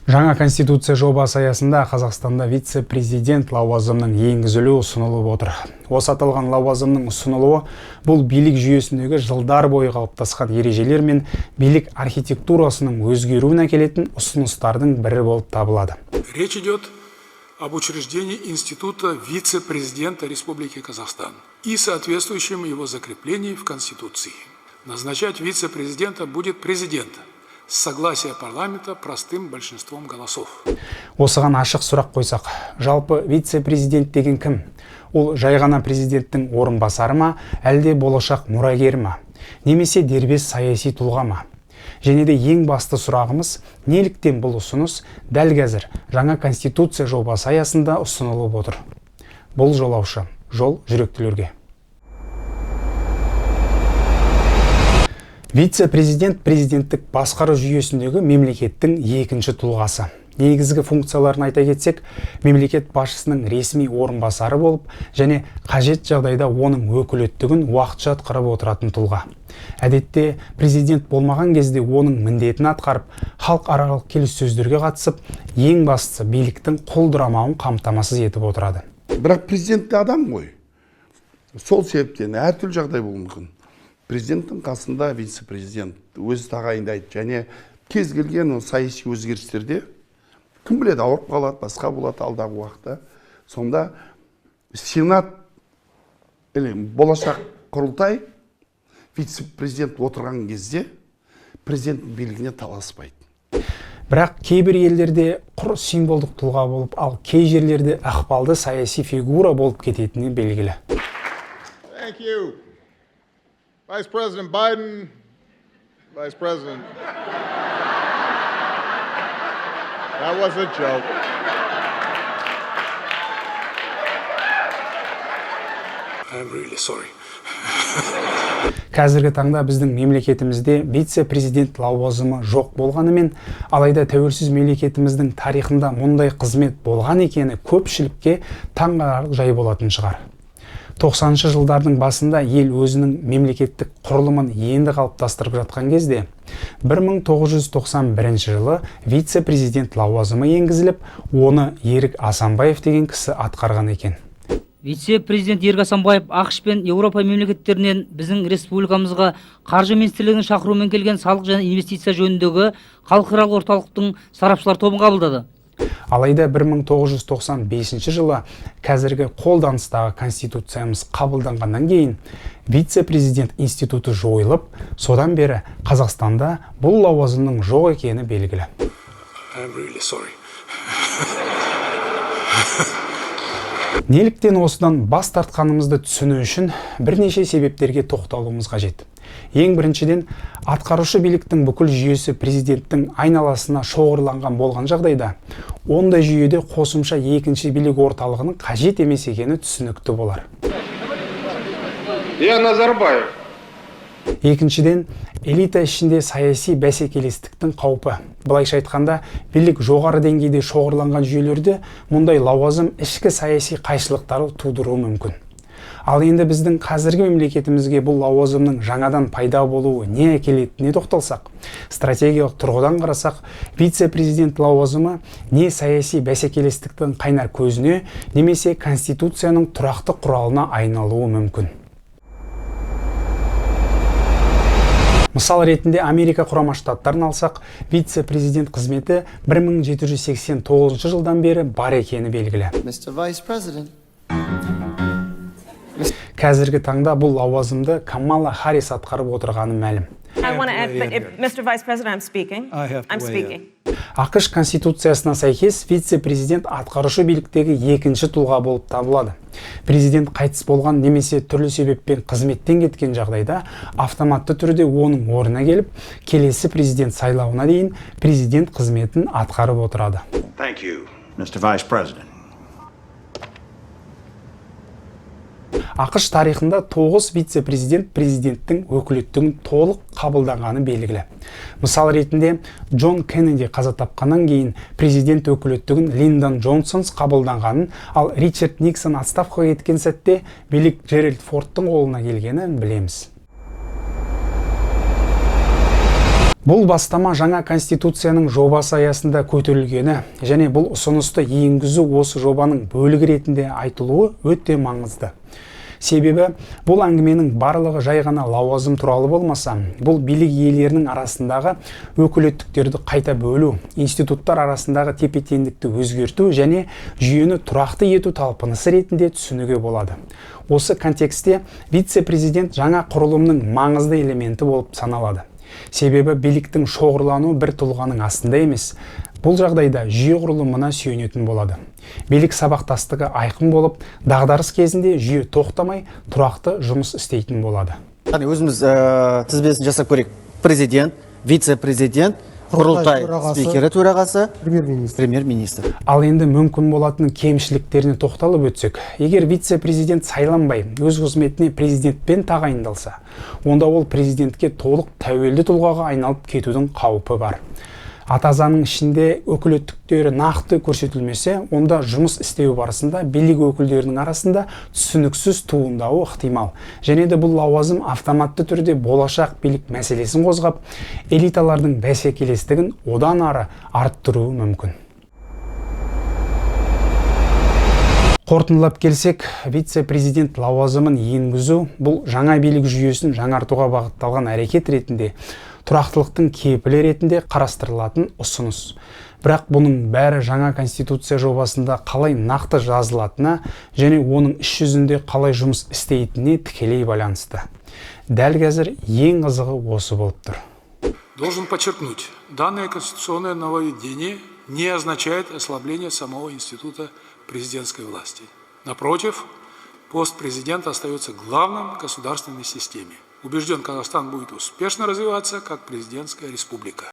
Жаңа конституция жобасы аясында Қазақстанда вице-президент лауазымының енгізілуі ұсынылып отыр. Осы аталған лауазымның ұсынылуы бұл билік жүйесіндегі жылдар бойы қалыптасқан ережелер мен билік архитектурасының өзгеруіне әкелетін ұсыныстардың бірі болып табылады. Речь идет об учреждении института вице-президента Республики Казахстан и соответствующем его закреплении в Конституции. Назначать вице-президента будет президент с согласия парламента простым большинством голосов. Осыған ашық сұрақ қойсақ, жалпы вице-президент деген кім? Ол жай ғана президенттің орынбасары ма, әлде болашақ мұрагері ма? Немесе дербес саяси тұлға ма? Және де ең басты сұрағымыз, неліктен бұл ұсыныс дәл қазір жаңа конституция жобасы аясында ұсынылып отыр? Бұл жолаушы, жол жүректілерге. Вице-президент президенттік басқару жүйесіндегі мемлекеттің екінші тұлғасы. Негізгі функцияларын айта кетсек, мемлекет басшысының ресми орынбасары болып, және қажет жағдайда оның өкілеттігін уақытша атқарып отыратын тұлға. Әдетте президент болмаған кезде оның міндетін атқарып, халықаралық келіссөздерге қатысып, ең бастысы биліктің құлдырамауын қамтамасыз етіп отырады. Бірақ президент адам ғой. Сол себептен әртүрлі жағдай болуы мүмкін. Президенттің қасында вице-президент өзі тағайындайды, және кез келген саяси өзгерістерде кім біледі, ауырып қалады, басқа болады алдағы уақытта. Сонда сенат болашақ құрылтай вице-президент отырған кезде президенттің билігіне таласпайды. Бірақ кейбір елдерде құр символдық тұлға болып, ал кей жерлерде ықпалды саяси фигура болып кететіні белгілі. Thank you. Vice President Biden, Vice President. That was a joke. I'm really sorry. Қазіргі таңда біздің мемлекетімізде вице-президент лауазымы жоқ болғанымен, алайда тәуелсіз мемлекетіміздің тарихында мұндай қызмет болған екені көпшілікке таңғаларлық жай болатын шығар. 90-шы жылдардың басында ел өзінің мемлекеттік құрылымын енді қалыптастырып жатқан кезде 1991 жылы вице-президент лауазымы енгізіліп, оны Ерік Асанбаев деген кісі атқарған екен. Вице-президент Ерік Асанбаев ақш пен Еуропа мемлекеттерінен біздің республикамызға қаржы министрлігінің шақыруымен келген салық және инвестиция жөніндегі халықаралық орталықтың сарапшылар тобын қабылдады. Алайда 1995 жылы қазіргі қолданыстағы конституциямыз қабылданғаннан кейін вице-президент институты жойылып, содан бері Қазақстанда бұл лауазымның жоқ екені белгілі. I'm really sorry. Неліктен осыдан бас тартқанымызды түсіну үшін бірнеше себептерге тоқталуымыз қажет. Ең біріншіден, атқарушы биліктің бүкіл жүйесі президенттің айналасына шоғырланған болған жағдайда, ондай жүйеде қосымша екінші билік орталығының қажет емес екені түсінікті болар. Назарбаев. Екіншіден, элита ішінде саяси бәсекелестіктің қаупі. Былайша айтқанда, билік жоғары деңгейде шоғырланған жүйелерде мұндай лауазым ішкі саяси қайшылықтарды тудыруы мүмкін. Ал енді біздің қазіргі мемлекетімізге бұл лауазымның жаңадан пайда болуы не әкелетініне тоқталсақ, стратегиялық тұрғыдан қарасақ, вице-президент лауазымы не саяси бәсекелестіктің қайнар көзіне, немесе конституцияның тұрақты құралына айналуы мүмкін. Мысал ретінде Америка Құрама Штаттарын алсақ, вице-президент қызметі 1789 жылдан бері бар екені белгілі. Қазіргі таңда бұл лауазымды Камала Харрис атқарып отырғаны мәлім. ақш конституциясына сәйкес вице-президент атқарушы биліктегі екінші тұлға болып табылады. Президент қайтыс болған немесе түрлі себеппен қызметтен кеткен жағдайда автоматты түрде оның орнына келіп, келесі президент сайлауына дейін президент қызметін атқарып отырады. Thank you, Mr. Vice President. ақш тарихында 9 вице-президент президенттің өкілеттігін толық қабылданғаны белгілі. Мысал ретінде, Джон Кеннеди қаза тапқаннан кейін президент өкілеттігін Линдон Джонсон қабылданғанын, ал Ричард Никсон отставкаға кеткен сәтте билік Джеральд Фордтың қолына келгенін білеміз. Бұл бастама жаңа конституцияның жобасы аясында көтерілгені және бұл ұсынысты енгізу осы жобаның бөлігі ретінде айтылуы өте маңызды. Себебі бұл әңгіменің барлығы жай ғана лауазым туралы болмаса, бұл билік иелерінің арасындағы өкілеттіктерді қайта бөлу, институттар арасындағы тепе-теңдікті өзгерту және жүйені тұрақты ету талпынысы ретінде түсінуге болады. Осы контексте вице-президент жаңа құрылымның маңызды элементі болып саналады. Себебі биліктің шоғырлануы бір тұлғаның астында емес, бұл жағдайда жүйе құрылымына сүйенетін болады. Билік сабақтастығы айқын болып, дағдарыс кезінде жүйе тоқтамай, тұрақты жұмыс істейтін болады. Өзіміз тізбесін жасап көрейік. Президент, вице-президент, құрылтай спикері төрағасы, премьер-министр. Ал енді мүмкін болатын кемшіліктеріне тоқталып өтсек, егер вице-президент сайланбай, өз қызметіне президентпен тағайындалса, онда ол президентке толық тәуелді тұлғаға айналып кетудің қаупі бар. Ата заңның ішінде өкілеттіктері нақты көрсетілмесе, онда жұмыс істеу барысында билік өкілдерінің арасында түсініксіз туындауы ықтимал. Және де бұл лауазым автоматты түрде болашақ билік мәселесін қозғап, элиталардың бәсекелестігін одан ары арттыруы мүмкін. Қорытындылап келсек, вице-президент лауазымын енгізу бұл жаңа билік жүйесін жаңартуға бағытталған әрекет ретінде тұрақтылықтың кепілі ретінде қарастырылатын ұсыныс. Бірақ бұның бәрі жаңа конституция жобасында қалай нақты жазылатына және оның іс жүзінде қалай жұмыс істейтініне тікелей байланысты. Дәл қазір ең қызығы осы болып тұр. Должен подчеркнуть, данное конституционное нововведение не означает ослабление самого института президентской власти. Напротив, пост президента остается главным в государственной системе. Убежден, Казахстан будет успешно развиваться как президентская республика.